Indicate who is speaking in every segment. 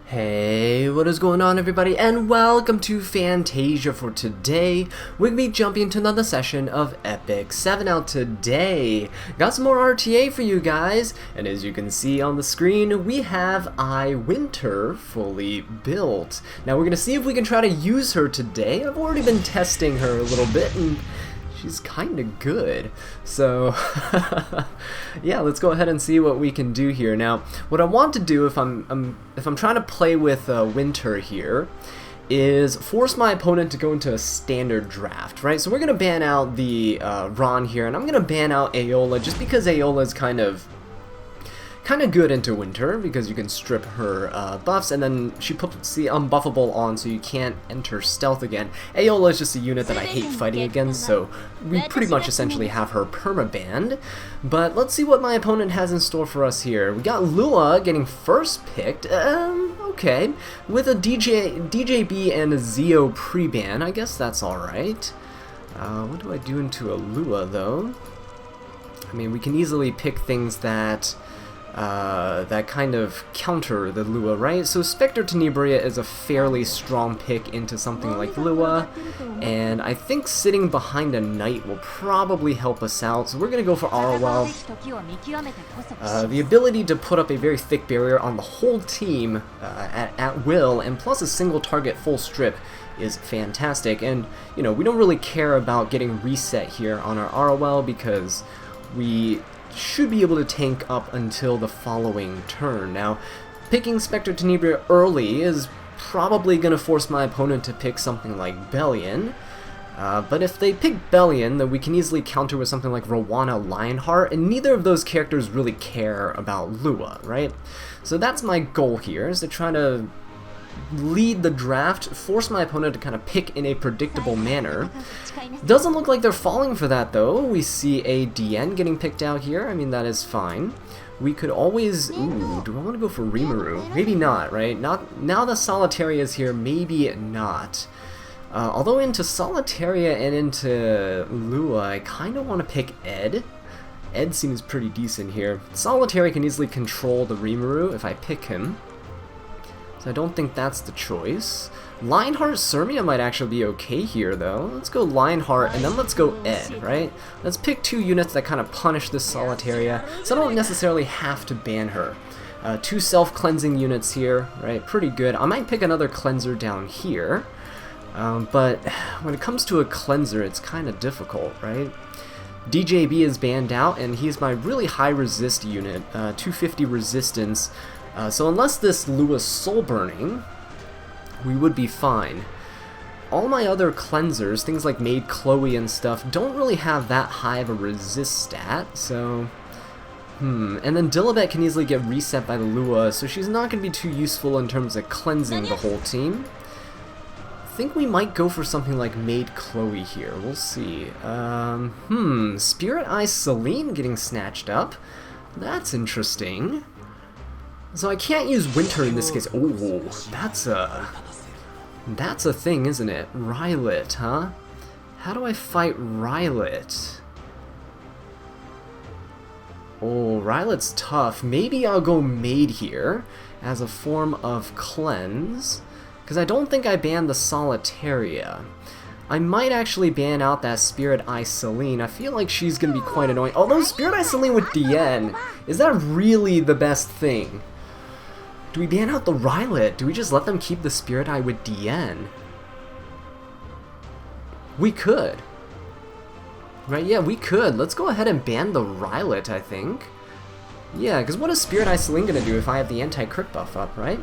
Speaker 1: Hey, what is going on everybody, and welcome to Fantasia. For today, we're going to be jumping into another session of Epic 7 out today. Got some more RTA for you guys, and as you can see on the screen, we have Winter fully built. Now we're going to see if we can try to use her today. I've already been testing her a little bit, and she's kinda good. So yeah, let's go ahead and see what we can do here. Now, what I want to do if I'm trying to play with Winter here is force my opponent to go into a standard draft, right? So we're gonna ban out the Ron here, and I'm gonna ban out Aola just because Aola is kind of good into Winter because you can strip her buffs, and then she puts the unbuffable on so you can't enter stealth again. Aola is just a unit that I hate fighting against, so we pretty much essentially have her permabanned. But let's see what my opponent has in store for us here. We got Lua getting first picked, okay, with a DJB and a Zeo pre-ban. I guess that's alright. What do I do into a Lua though? I mean, we can easily pick things that kind of counter the Lua, right? So Spectre Tenebria is a fairly strong pick into something like Lua, and I think sitting behind a Knight will probably help us out, so we're going to go for Arwell. The ability to put up a very thick barrier on the whole team at will, and plus a single target full strip, is fantastic. And, you know, we don't really care about getting reset here on our Arwell because we should be able to tank up until the following turn. Now, picking Spectre Tenebria early is probably going to force my opponent to pick something like Bellion, but if they pick Bellion, then we can easily counter with something like Rowana Lionheart, and neither of those characters really care about Lua, right? So that's my goal here, is to try to lead the draft, force my opponent to kind of pick in a predictable manner. Doesn't look like they're falling for that though. We see a DN getting picked out here. I mean, that is fine. We could always... Ooh, do I want to go for Rimuru? Maybe not, right? Not now that Solitaria is here, maybe not. Although into Solitaria and into Lua, I kind of want to pick Ed. Ed seems pretty decent here. Solitaria can easily control the Rimuru if I pick him, so I don't think that's the choice. Lionheart Sermia might actually be okay here though. Let's go Lionheart and then let's go Ed, right? Let's pick two units that kind of punish this Solitaria, so I don't necessarily have to ban her. Two self-cleansing units here, right? Pretty good. I might pick another cleanser down here, but when it comes to a cleanser, it's kind of difficult, right? DJB is banned out, and he's my really high resist unit, 250 resistance. So unless this Lua's soul burning, we would be fine. All my other cleansers, things like Maid Chloe and stuff, don't really have that high of a resist stat, so... And then Dilibet can easily get reset by the Lua, so she's not going to be too useful in terms of cleansing the whole team. I think we might go for something like Maid Chloe here, we'll see. Spirit Eye Celine getting snatched up. That's interesting. So I can't use Winter in this case. Oh, that's a thing, isn't it? Rylot, huh? How do I fight Rylot? Oh, Rylot's tough. Maybe I'll go Maid here as a form of cleanse, because I don't think I banned the Solitaria. I might actually ban out that Spirit Eye Celine. I feel like she's going to be quite annoying. Although Spirit Eye Celine with DN, is that really the best thing? Do we ban out the Rylot? Do we just let them keep the Spirit Eye with DN? We could. Right, yeah, we could. Let's go ahead and ban the Rylot, I think. Yeah, because what is Spirit Eye Celine going to do if I have the anti-crit buff up, right?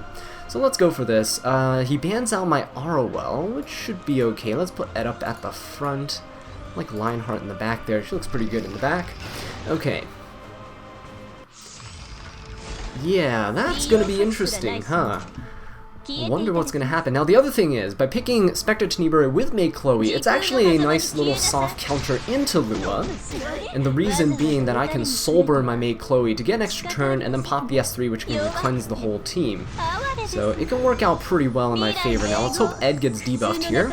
Speaker 1: So let's go for this. He bans out my Arwell, which should be okay. Let's put Ed up at the front. I like Lionheart in the back there. She looks pretty good in the back. Okay. Yeah, that's gonna be interesting, huh? I wonder what's going to happen. Now, the other thing is, by picking Spectre Tenebria with Maid Chloe, it's actually a nice little soft counter into Lua. And the reason being that I can soul burn my Maid Chloe to get an extra turn and then pop the S3, which can cleanse the whole team. So it can work out pretty well in my favor. Now, let's hope Ed gets debuffed here.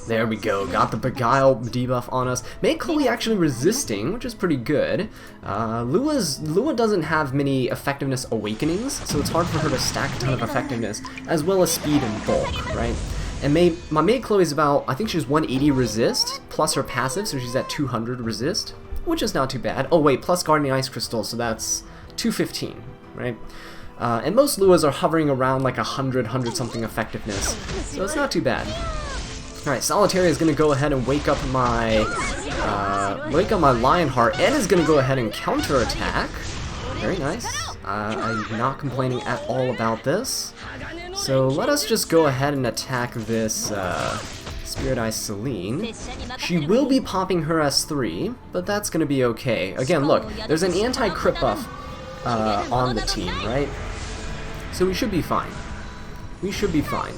Speaker 1: There we go. Got the Beguile debuff on us. Maid Chloe actually resisting, which is pretty good. Lua doesn't have many effectiveness awakenings, so it's hard for her to stack a ton of effectiveness, as well as speed and bulk, right? And my Maid Chloe is about, I think she's 180 resist, plus her passive, so she's at 200 resist, which is not too bad. Oh wait, plus Guardian Ice Crystal, so that's 215, right? And most Luas are hovering around like 100 something effectiveness, so it's not too bad. Alright, Solitaria is going to go ahead and wake up my Lionheart. Ed is going to go ahead and counterattack. Very nice. I'm not complaining at all about this. So let us just go ahead and attack this Spirit Eye Celine. She will be popping her S3, but that's going to be okay. Again, look, there's an anti-crit buff on the team, right? So we should be fine. We should be fine.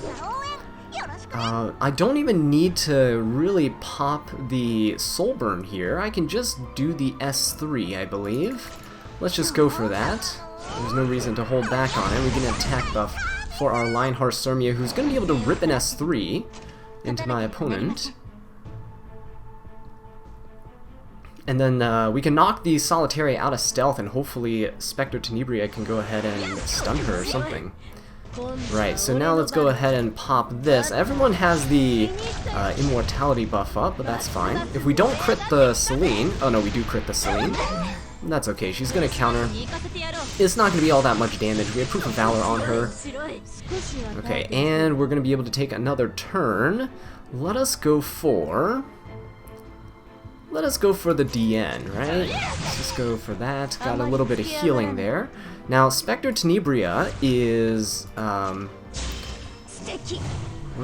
Speaker 1: I don't even need to really pop the Soul Burn here. I can just do the S3, I believe. Let's just go for that. There's no reason to hold back on it. We get an attack buff for our Lionheart Sirmia, who's going to be able to rip an S3 into my opponent. And then we can knock the Solitaria out of stealth, and hopefully Spectre Tenebria can go ahead and stun her or something. Right, so now let's go ahead and pop this. Everyone has the immortality buff up, but that's fine. If we don't crit the Celine, oh no, we do crit the Celine. That's okay, she's gonna counter. It's not gonna be all that much damage. We have Proof of Valor on her. Okay, and we're gonna be able to take another turn. Let us go for the DN, right? Let's just go for that. Got a little bit of healing there. Now, Spectre Tenebria is, we're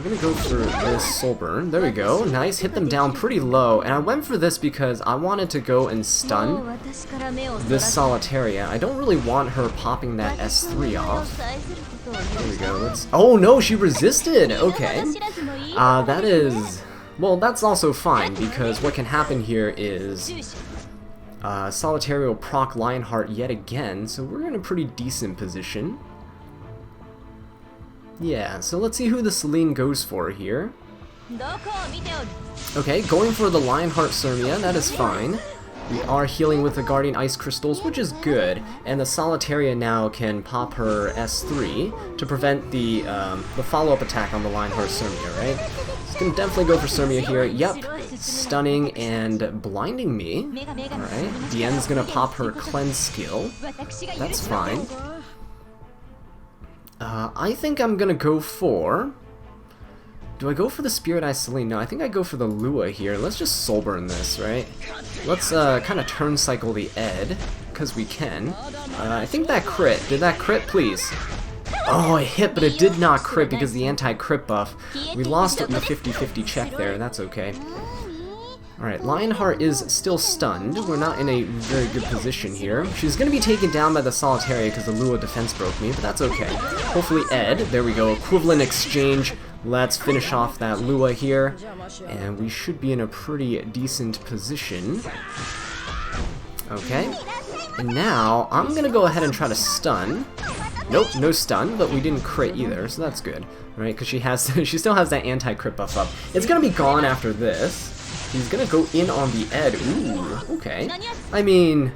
Speaker 1: gonna go for this Soul Burn. There we go. Nice. Hit them down pretty low. And I went for this because I wanted to go and stun this Solitaria. I don't really want her popping that S3 off. There we go. Oh no, she resisted! Okay. That is... Well, that's also fine, because what can happen here is Solitaria will proc Lionheart yet again, so we're in a pretty decent position. Yeah, so let's see who the Celine goes for here. Okay, going for the Lionheart Sirmia, that is fine. We are healing with the Guardian Ice Crystals, which is good, and the Solitaria now can pop her S3 to prevent the follow-up attack on the Lionheart Sirmia, right? So can definitely go for Sirmia here. Yep, stunning and blinding me. Alright, Diane's gonna pop her Cleanse skill. That's fine. I think I'm gonna go for... Do I go for the Spirit Eye Celine? No, I think I go for the Lua here. Let's just Soul Burn this, right? Let's kind of turn cycle the Ed, because we can. I think that crit. Did that crit, please? Oh, it hit, but it did not crit because the anti-crit buff. We lost it in the 50-50 check there. That's okay. Alright, Lionheart is still stunned. We're not in a very good position here. She's going to be taken down by the Solitaria because the Lua defense broke me, but that's okay. Hopefully Ed, there we go, equivalent exchange. Let's finish off that Lua here, and we should be in a pretty decent position. Okay, and now I'm going to go ahead and try to stun. Nope, no stun, but we didn't crit either, so that's good, right? Because she still has that anti-crit buff up. It's going to be gone after this. He's gonna go in on the Ed. Ooh, okay. I mean,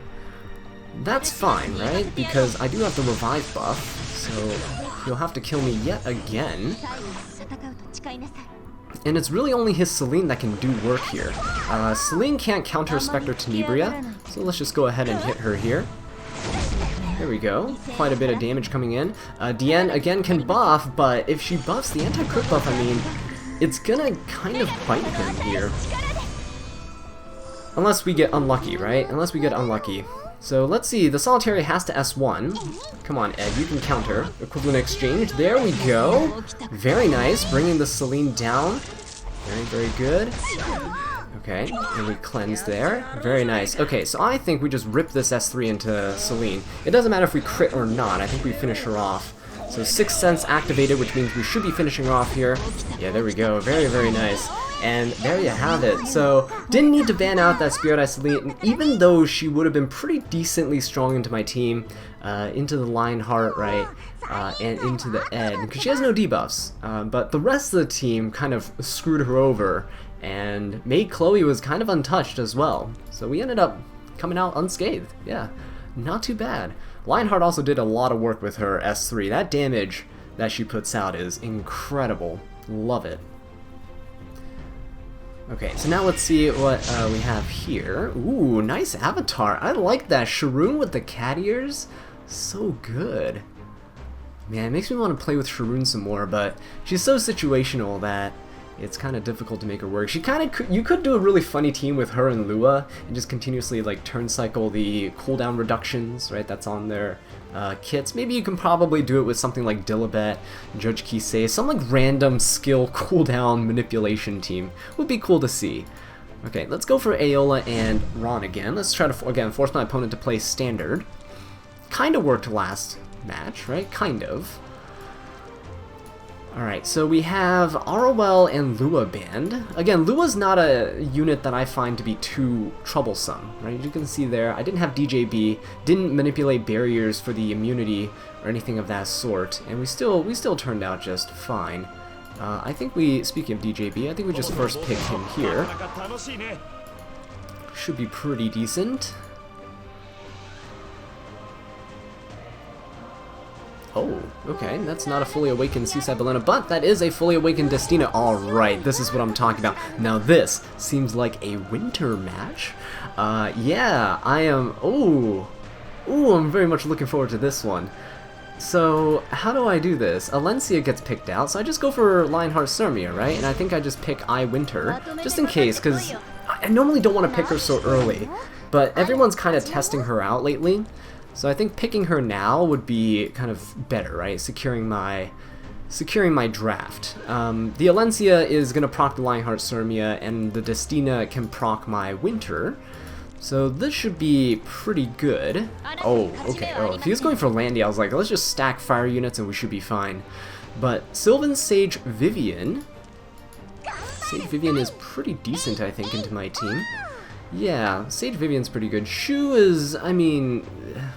Speaker 1: that's fine, right? Because I do have the revive buff, so he'll have to kill me yet again. And it's really only his Celine that can do work here. Celine can't counter Spectre Tenebria, so let's just go ahead and hit her here. There we go. Quite a bit of damage coming in. Diane, again, can buff, but if she buffs the anti-crit buff, I mean, it's gonna kind of bite him here. Unless we get unlucky, right? Unless we get unlucky. So let's see, the Solitaria has to S1. Come on, Ed, you can counter. Equivalent exchange, there we go. Very nice, bringing the Celine down. Very, very good. Okay, and we cleanse there. Very nice. Okay, so I think we just rip this S3 into Celine. It doesn't matter if we crit or not, I think we finish her off. So Sixth Sense activated, which means we should be finishing her off here. Yeah, there we go. Very, very nice. And there you have it. So, didn't need to ban out that Spirit Azallea, even though she would have been pretty decently strong into my team, into the Lionheart, right, and into the Ed, because she has no debuffs. But the rest of the team kind of screwed her over, and made Chloe was kind of untouched as well. So we ended up coming out unscathed. Yeah, not too bad. Lionheart also did a lot of work with her S3. That damage that she puts out is incredible. Love it. Okay, so now let's see what we have here. Ooh, nice avatar. I like that. Sharoon with the cat ears. So good. Man, it makes me want to play with Sharoon some more, but she's so situational that it's kind of difficult to make her work. She kind of you could do a really funny team with her and Lua and just continuously like turn cycle the cooldown reductions, right? That's on their kits. Maybe you can probably do it with something like Dilibet, Judge Kisei, some like random skill cooldown manipulation team. Would be cool to see. Okay, let's go for Aola and Ron again. Let's try to again force my opponent to play standard. Kind of worked last match, right? Kind of. Alright, so we have ROL and Lua banned. Again, Lua's not a unit that I find to be too troublesome, right? You can see there, I didn't have DJB, didn't manipulate barriers for the immunity or anything of that sort, and we still turned out just fine. I think speaking of DJB, I think we just first picked him here. Should be pretty decent. Oh, okay, that's not a fully awakened Seaside Balena, but that is a fully awakened Destina. Alright, this is what I'm talking about. Now this seems like a winter match. Yeah, I am, ooh, I'm very much looking forward to this one. So, how do I do this? Alencia gets picked out, so I just go for Lionheart Sirmia, right? And I think I just pick I Winter, just in case, because I normally don't want to pick her so early, but everyone's kind of testing her out lately. So I think picking her now would be kind of better, right? Securing my draft. The Alencia is gonna proc the Lionheart Sirmia, and the Destina can proc my Winter. So this should be pretty good. Oh, okay. Oh, if he was going for Landy, I was like, let's just stack fire units and we should be fine. But Sylvan Sage Vivian. Sage Vivian is pretty decent, I think, into my team. Yeah, Sage Vivian's pretty good. Shu is, I mean,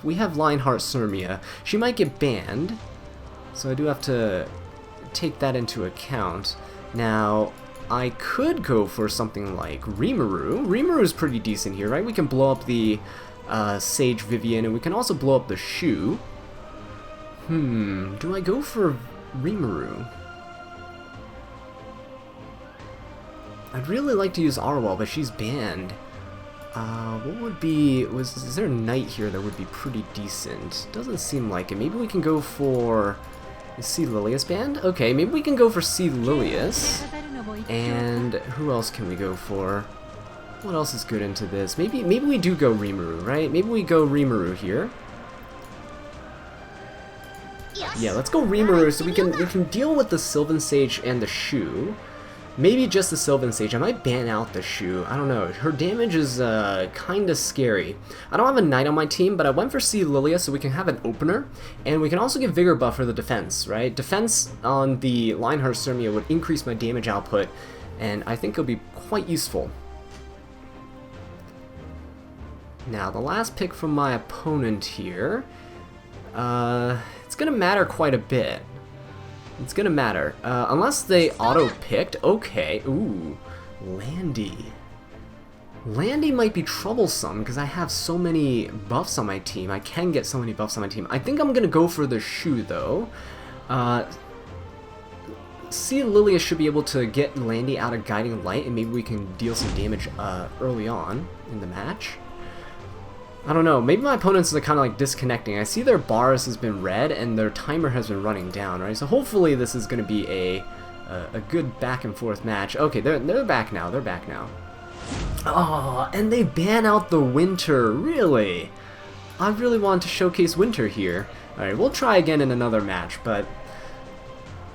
Speaker 1: we have Lionheart Sirmia. She might get banned, so I do have to take that into account. Now, I could go for something like Rimuru. Rimuru's pretty decent here, right? We can blow up the Sage Vivian, and we can also blow up the Shu. Do I go for Rimuru? I'd really like to use Arwell, but she's banned. What would be... is there a knight here that would be pretty decent? Doesn't seem like it. Maybe we can go for... Is C. Lilius banned? Okay, maybe we can go for C. Lilius. And who else can we go for? What else is good into this? Maybe we do go Rimuru, right? Maybe we go Rimuru here. Yeah, let's go Rimuru so we can deal with the Sylvan Sage and the Shu. Maybe just the Sylvan Sage. I might ban out the Shu. I don't know. Her damage is kind of scary. I don't have a knight on my team, but I went for C. Lilia so we can have an opener, and we can also give Vigor buff for the defense, right? Defense on the Lionheart Sirmia would increase my damage output, and I think it'll be quite useful. Now, the last pick from my opponent here, it's going to matter quite a bit. It's gonna matter. Unless they auto-picked. Okay. Ooh. Landy. Landy might be troublesome because I have so many buffs on my team. I can get so many buffs on my team. I think I'm gonna go for the Shu, though. C. Lilia should be able to get Landy out of Guiding Light, and maybe we can deal some damage early on in the match. I don't know, maybe my opponents are kind of like disconnecting. I see their bars has been red and their timer has been running down, right? So hopefully this is going to be a good back and forth match. Okay, they're back now. They're back now. Oh, and they ban out the Winter. Really? I really want to showcase Winter here. Alright, we'll try again in another match, but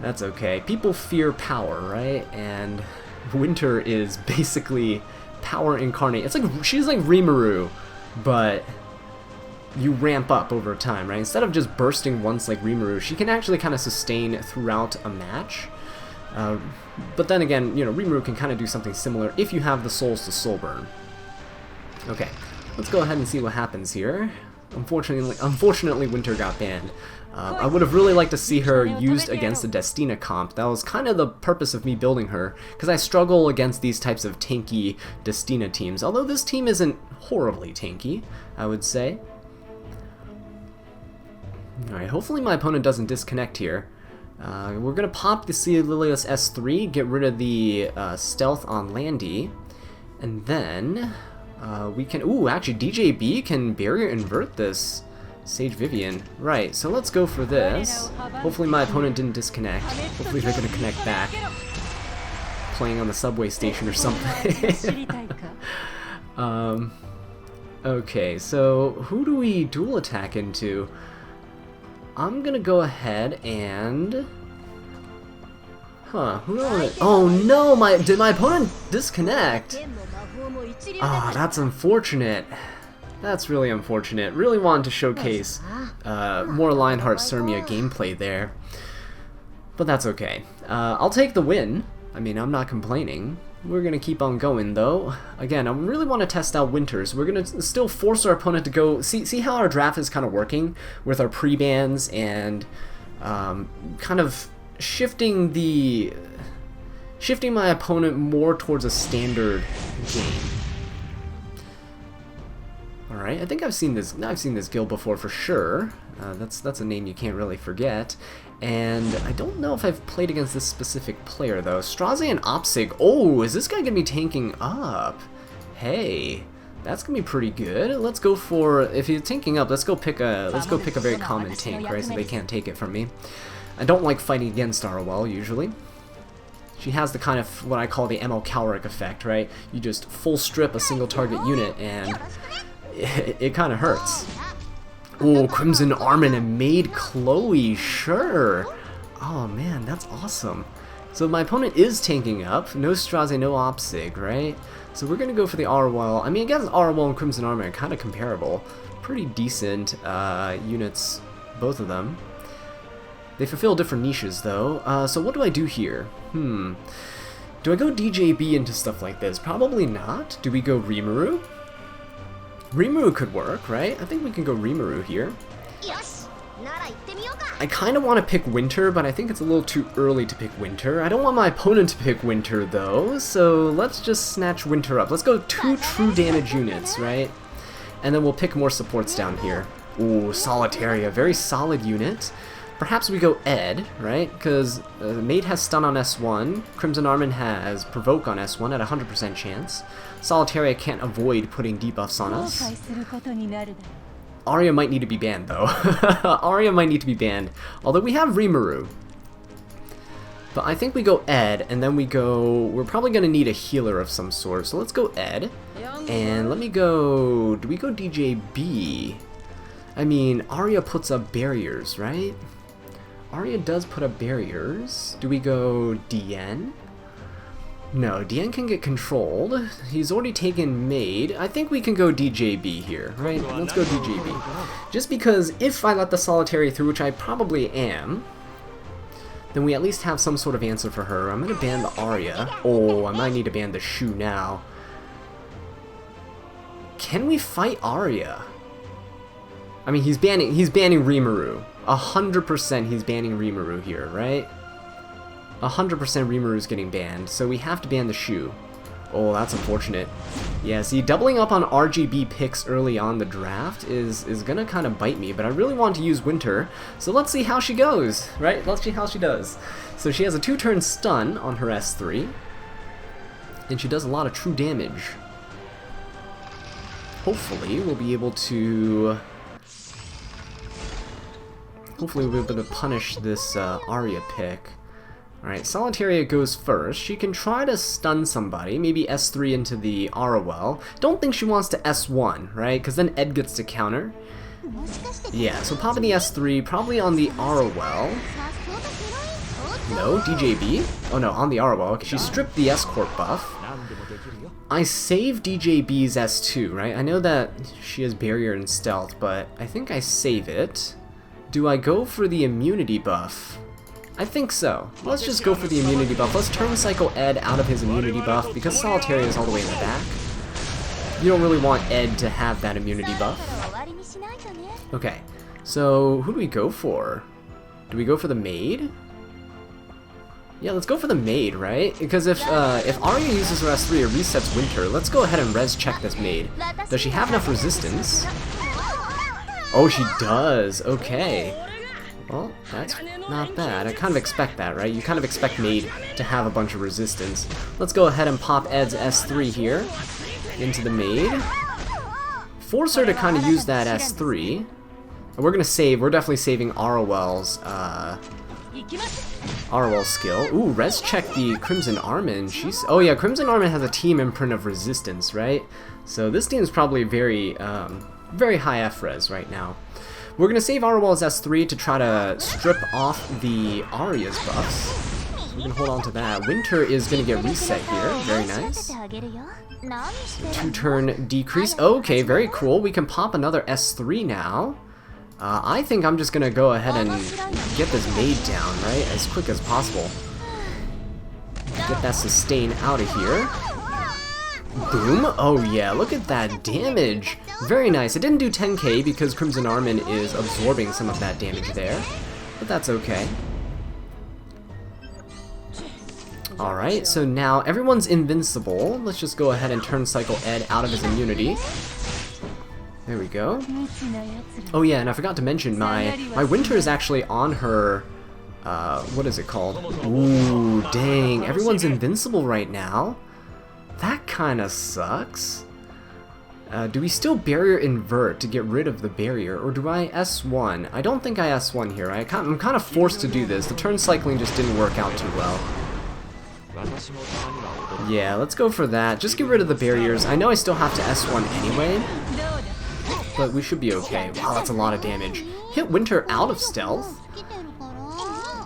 Speaker 1: that's okay. People fear power, right? And Winter is basically power incarnate. It's like she's like Rimuru. But you ramp up over time, right? Instead of just bursting once like Rimuru, she can actually kind of sustain throughout a match. But then again, you know, Rimuru can kind of do something similar if you have the souls to soul burn. Okay, let's go ahead and see what happens here. Unfortunately, Winter got banned. I would have really liked to see her used against the Destina comp. That was kind of the purpose of me building her, because I struggle against these types of tanky Destina teams. Although this team isn't horribly tanky, I would say. Alright, hopefully my opponent doesn't disconnect here. We're going to pop the Lilius S3, get rid of the stealth on Landy, and then we can... Ooh, actually DJB can barrier invert this Sage Vivian. Right, so let's go for this. Hopefully my opponent didn't disconnect. Hopefully they're going to connect back. Playing on the subway station or something. Okay, so who do we dual attack into? I'm gonna go ahead and... Who do I... Oh no, did my opponent disconnect? Ah, that's unfortunate. That's really unfortunate. Really wanted to showcase more Lionheart Surmia gameplay there. But that's okay. I'll take the win. I mean, I'm not complaining. We're going to keep on going, though. Again, I really want to test out Winters. We're going to still force our opponent to go... See how our draft is kind of working with our pre-bans and kind of shifting my opponent more towards a standard game. Alright, I think I've seen this guild before for sure. That's a name you can't really forget. And I don't know if I've played against this specific player though. Straze and Opsig. Oh, is this guy gonna be tanking up? Hey, that's gonna be pretty good. Let's go for, if he's tanking up, let's go pick a very common tank, right? So they can't take it from me. I don't like fighting against ROL usually. She has the kind of what I call the ML Calric effect, right? You just full strip a single target unit and it kind of hurts. Oh, Crimson Armin and Maid Chloe, sure. Oh man, that's awesome. So my opponent is tanking up. No Straze, no Opsig, right? So we're gonna go for the ROL. I mean, I guess ROL and Crimson Armin are kind of comparable. Pretty decent units, both of them. They fulfill different niches though. So what do I do here? Do I go DJB into stuff like this? Probably not. Do we go Rimuru? Rimuru could work, right? I think we can go Rimuru here. I kind of want to pick Winter, but I think it's a little too early to pick Winter. I don't want my opponent to pick Winter, though, so let's just snatch Winter up. Let's go 2 true damage units, right? And then we'll pick more supports down here. Ooh, Solitaria, very solid unit. Perhaps we go Ed, right? Because Maid has Stun on S1, Crimson Armin has Provoke on S1 at 100% chance. Solitaria can't avoid putting debuffs on us. Arya might need to be banned, though. Arya might need to be banned. Although we have Rimuru. But I think we go Ed, and then we go... We're probably going to need a healer of some sort. So let's go Ed. And let me go... Do we go DJB? I mean, Arya puts up barriers, right? Arya does put up barriers. Do we go DN? No, DN can get controlled. He's already taken Maid. I think we can go DJB here, right? Let's go DJB. Just because if I let the Solitary through, which I probably am, then we at least have some sort of answer for her. I'm gonna ban the Arya. Oh, I might need to ban the Shu now. Can we fight Arya? I mean, he's banning Rimuru. 100% he's banning Rimuru here, right? 100% Rimuru's getting banned, so we have to ban the Shu. Oh, that's unfortunate. Yeah, see, doubling up on RGB picks early on the draft is gonna kind of bite me, but I really want to use Winter, so let's see how she goes, right? Let's see how she does. So she has a 2-turn stun on her S3, and she does a lot of true damage. Hopefully, we'll be able to... Hopefully we'll be able to punish this Arya pick. Alright, Solitaria goes first. She can try to stun somebody, maybe S3 into the ROL. Don't think she wants to S1, right? Because then Ed gets to counter. Yeah, so popping the S3, probably on the ROL. No, DJB? Oh no, on the Arwell. Okay, she stripped the escort buff. I save DJB's S2, right? I know that she has barrier and stealth, but I think I save it. Do I go for the immunity buff? I think so. Let's just go for the immunity buff. Let's turn Cycle Ed out of his immunity buff because Solitaria is all the way in the back. You don't really want Ed to have that immunity buff. Okay, so who do we go for? Do we go for the maid? Yeah, let's go for the maid, right? Because if Arya uses her S3, it resets Winter. Let's go ahead and res check this maid. Does she have enough resistance? Oh, she does. Okay. Well, that's not bad. I kind of expect that, right? You kind of expect maid to have a bunch of resistance. Let's go ahead and pop Ed's S3 here into the maid. Force her to kind of use that S3. We're gonna save. We're definitely saving Arwell's skill. Ooh, res check the Crimson Armin. Oh yeah, Crimson Armin has a team imprint of resistance, right? So this team is probably very high F res right now. We're gonna save Arwell's S3 to try to strip off the Arya's buffs. So we're gonna hold on to that. Winter is gonna get reset here. Very nice. 2-turn decrease. Okay, very cool. We can pop another S3 now. I think I'm just gonna go ahead and get this maid down, right, as quick as possible. Get that sustain out of here. Boom. Oh yeah, look at that damage. Very nice. It didn't do 10k because Crimson Armin is absorbing some of that damage there, but that's okay. Alright, so now everyone's invincible. Let's just go ahead and turn Cycle Ed out of his immunity. There we go. Oh yeah, and I forgot to mention, my Winter is actually on her, what is it called? Ooh, dang, everyone's invincible right now. That kinda sucks. Do we still barrier invert to get rid of the barrier, or do I S1? I don't think I S1 here, right? I'm kind of forced to do this. The turn cycling just didn't work out too well. Yeah, let's go for that. Just get rid of the barriers. I know I still have to S1 anyway, but we should be okay. Wow, that's a lot of damage. Hit Winter out of stealth?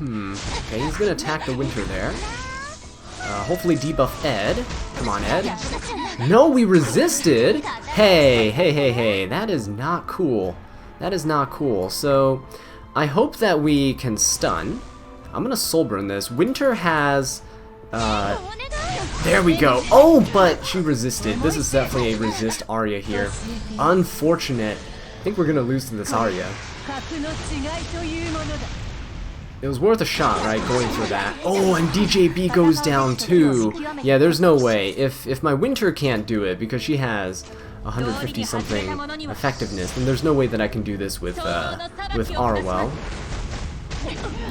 Speaker 1: Okay, he's gonna attack the Winter there. Hopefully debuff Ed. Come on, Ed. No, we resisted! Hey, that is not cool. That is not cool. So, I hope that we can stun. I'm gonna soul burn this. Winter has... there we go. Oh, but she resisted. This is definitely a resist Arya here. Unfortunate. I think we're gonna lose to this Arya. It was worth a shot, right, going for that. Oh, and DJB goes down too. Yeah, there's no way. If my Winter can't do it because she has 150 something effectiveness, then there's no way that I can do this with Arwell.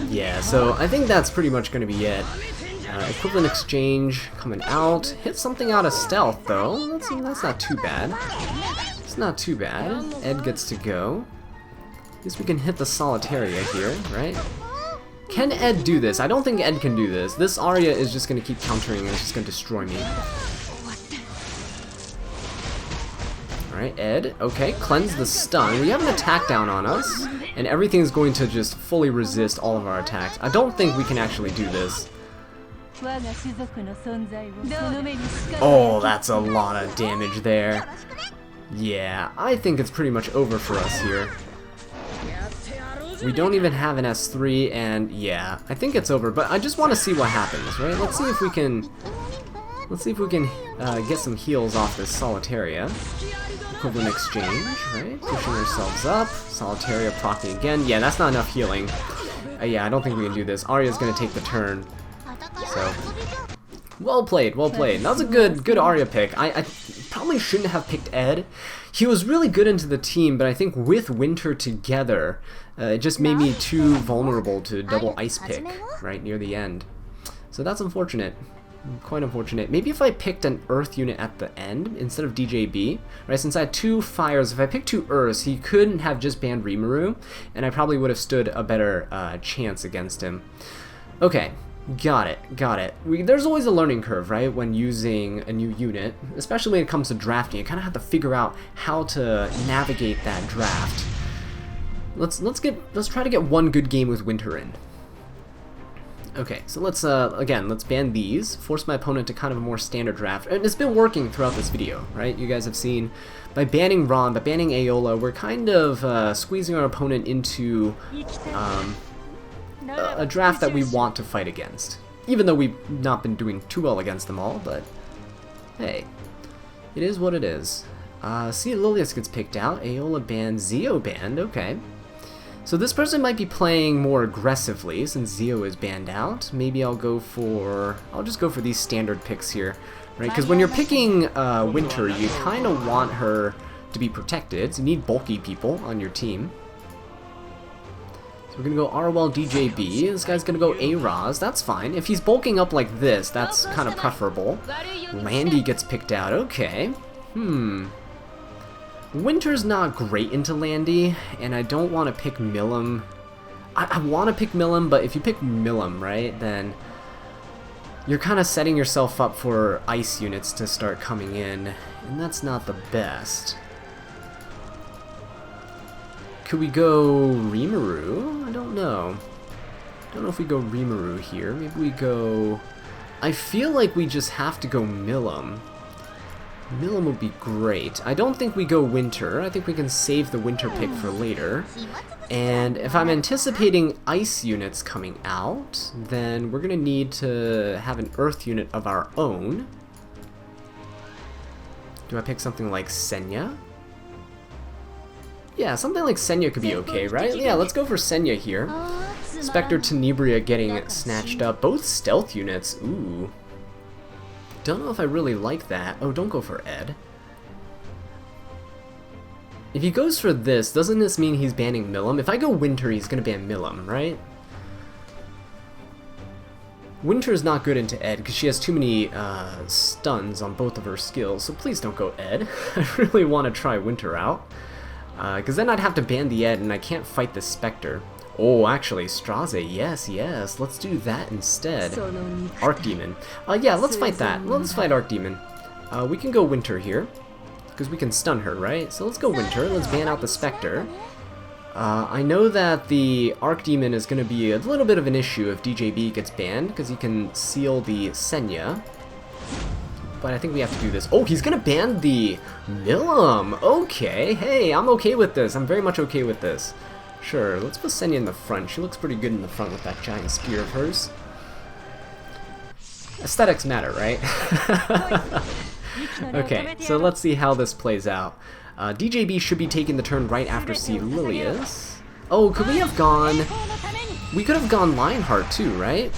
Speaker 1: Yeah, so I think that's pretty much going to be it. Equivalent exchange coming out. Hit something out of stealth though. That's not too bad. It's not too bad. Ed gets to go. At least we can hit the Solitaria here, right? Can Ed do this? I don't think Ed can do this. This Arya is just going to keep countering and it's just going to destroy me. Alright, Ed. Okay, cleanse the stun. We have an attack down on us, and everything is going to just fully resist all of our attacks. I don't think we can actually do this. Oh, that's a lot of damage there. Yeah, I think it's pretty much over for us here. We don't even have an S3, and yeah, I think it's over, but I just want to see what happens, right? Let's see if we can get some heals off this Solitaria. Equivalent exchange, right? Pushing ourselves up. Solitaria proccing again. Yeah, that's not enough healing. Yeah, I don't think we can do this. Arya's gonna take the turn. So, well played, well played. That was a good Arya pick. I probably shouldn't have picked Ed. He was really good into the team, but I think with Winter together, it just made me too vulnerable to double ice pick right near the end. So that's unfortunate. Quite unfortunate. Maybe if I picked an Earth unit at the end instead of DJB, right? Since I had 2 fires, if I picked 2 Earths, he couldn't have just banned Rimuru, and I probably would have stood a better chance against him. Okay. Got it. There's always a learning curve, right, when using a new unit, especially when it comes to drafting. You kind of have to figure out how to navigate that draft. Let's try to get one good game with Winter in. Okay, so let's again, let's ban these, force my opponent to kind of a more standard draft, and it's been working throughout this video, right? You guys have seen, by banning Ron, by banning Aola, we're kind of squeezing our opponent into a draft that we want to fight against. Even though we've not been doing too well against them all, but hey, it is what it is. See, Lilius gets picked out, Aola banned, Zeo banned, okay. So this person might be playing more aggressively since Zeo is banned out. Maybe I'll just go for these standard picks here, right? Because when you're picking Winter, you kind of want her to be protected. So you need bulky people on your team. So we're gonna go Arwell DJB. This guy's gonna go A-Raz. That's fine. If he's bulking up like this, that's kind of preferable. Landy gets picked out. Okay. Winter's not great into Landy, and I don't want to pick Milim. I want to pick Milim, but if you pick Milim, right, then you're kind of setting yourself up for ice units to start coming in, and that's not the best. Could we go Rimuru? I don't know. I don't know if we go Rimuru here. Maybe we go... I feel like we just have to go Milim. Milim would be great. I don't think we go Winter. I think we can save the Winter pick for later. And if I'm anticipating ice units coming out, then we're going to need to have an earth unit of our own. Do I pick something like Senya? Yeah, something like Senya could be okay, right? Yeah, let's go for Senya here. Spectre Tenebria getting snatched up. Both stealth units. Ooh. Don't know if I really like that. Oh, don't go for Ed. If he goes for this, doesn't this mean he's banning Milim? If I go Winter, he's going to ban Milim, right? Winter's not good into Ed because she has too many stuns on both of her skills, so please don't go Ed. I really want to try Winter out. Because then I'd have to ban the Ed and I can't fight the Spectre. Oh, actually, Straze, yes, yes. Let's do that instead. Archdemon. Yeah, let's fight that. Let's fight Archdemon. We can go Winter here, because we can stun her, right? So let's go Winter. Let's ban out the Spectre. I know that the Archdemon is going to be a little bit of an issue if DJB gets banned, because he can seal the Senya. But I think we have to do this. Oh, he's going to ban the Milim. Okay, hey, I'm okay with this. I'm very much okay with this. Sure, let's put Senya in the front. She looks pretty good in the front with that giant spear of hers. Aesthetics matter, right? Okay, so let's see how this plays out. DJB should be taking the turn right after C. Lilius. Oh, could we have gone... We could have gone Lionheart too, right?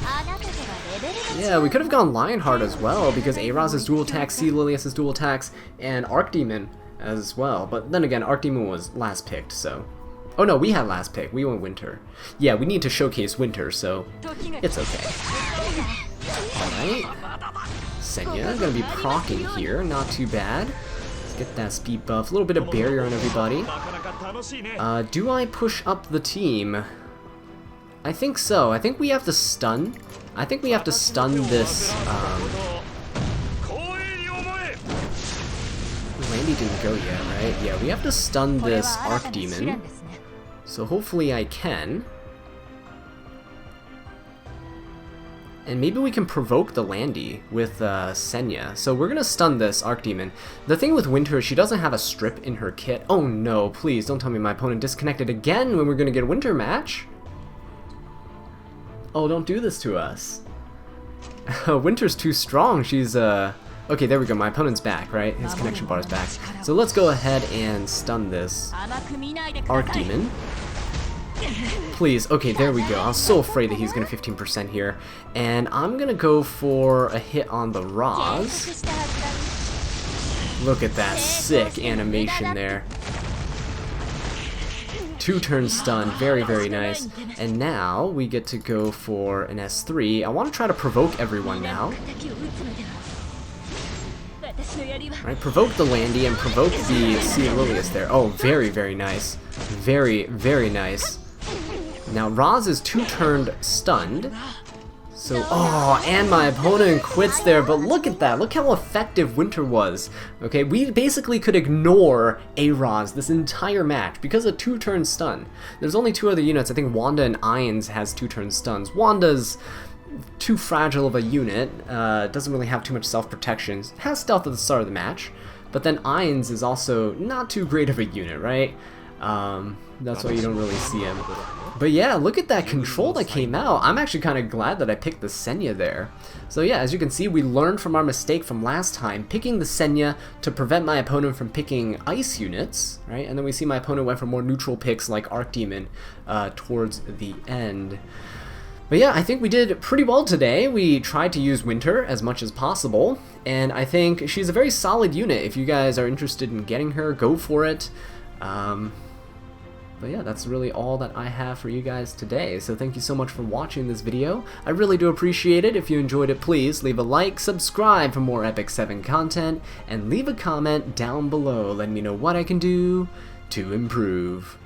Speaker 1: Yeah, we could have gone Lionheart as well, because A-Raz is dual attacks, C. Lilius is dual attacks, and Archdemon as well. But then again, Archdemon was last picked, so... Oh no, we had last pick. We went Winter. Yeah, we need to showcase Winter, so it's okay. Alright. Senya gonna be proccing here. Not too bad. Let's get that speed buff. A little bit of barrier on everybody. Do I push up the team? I think so. I think we have to stun. I think we have to stun this, Landy didn't go yet, right? Yeah, we have to stun this Archdemon. So hopefully I can. And maybe we can provoke the Landy with Senya. So we're going to stun this Archdemon. The thing with Winter is she doesn't have a strip in her kit. Oh no, please don't tell me my opponent disconnected again when we're going to get a Winter match. Oh, don't do this to us. Winter's too strong. She's, okay, there we go. My opponent's back, right? His connection bar is back. So let's go ahead and stun this Archdemon. Please. Okay, there we go. I was so afraid that he's going to 15% here. And I'm going to go for a hit on the Raz. Look at that sick animation there. 2-turn stun. Very, very nice. And now we get to go for an S3. I want to try to provoke everyone now. Right, provoke the Landy and provoke the C. Lilius there. Oh, very, very nice. Very, very nice. Now, Raz is 2-turned stunned. So, oh, and my opponent quits there, but look at that. Look how effective Winter was. Okay, we basically could ignore A-Raz this entire match because of 2-turn stun. There's only 2 other units. I think Wanda and Irons has 2-turn stuns. Wanda's too fragile of a unit. Doesn't really have too much self-protection. Has stealth at the start of the match, but then Ainz is also not too great of a unit, right? That's why you don't really see him. But yeah, look at that control that came out. I'm actually kind of glad that I picked the Senya there. So yeah, as you can see, we learned from our mistake from last time, picking the Senya to prevent my opponent from picking ice units, right? And then we see my opponent went for more neutral picks like Archdemon towards the end. But yeah, I think we did pretty well today. We tried to use Winter as much as possible, and I think she's a very solid unit. If you guys are interested in getting her, go for it. But yeah, that's really all that I have for you guys today. So thank you so much for watching this video. I really do appreciate it. If you enjoyed it, please leave a like, subscribe for more Epic 7 content, and leave a comment down below letting me know what I can do to improve.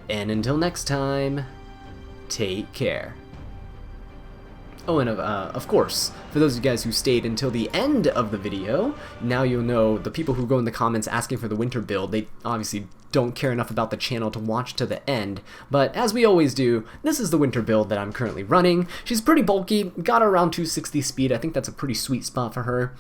Speaker 1: And until next time, take care. Oh, and of course, for those of you guys who stayed until the end of the video, now you'll know the people who go in the comments asking for the winter build, they obviously don't care enough about the channel to watch to the end. But as we always do, this is the winter build that I'm currently running. She's pretty bulky, got her around 260 speed. I think that's a pretty sweet spot for her.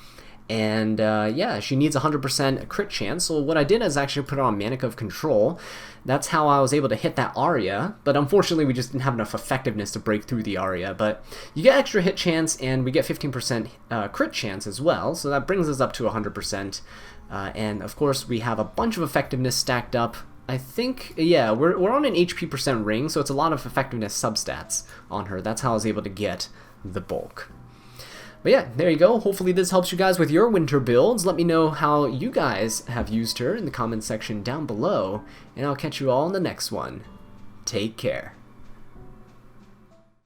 Speaker 1: And yeah, she needs 100% crit chance, so what I did is actually put her on Manic of Control. That's how I was able to hit that Aria, but unfortunately we just didn't have enough effectiveness to break through the Aria. But you get extra hit chance, and we get 15% crit chance as well, so that brings us up to 100%. And of course we have a bunch of effectiveness stacked up. I think, yeah, we're on an HP percent ring, so it's a lot of effectiveness substats on her. That's how I was able to get the bulk. But yeah, there you go. Hopefully this helps you guys with your winter builds. Let me know how you guys have used her in the comments section down below, and I'll catch you all in the next one. Take care.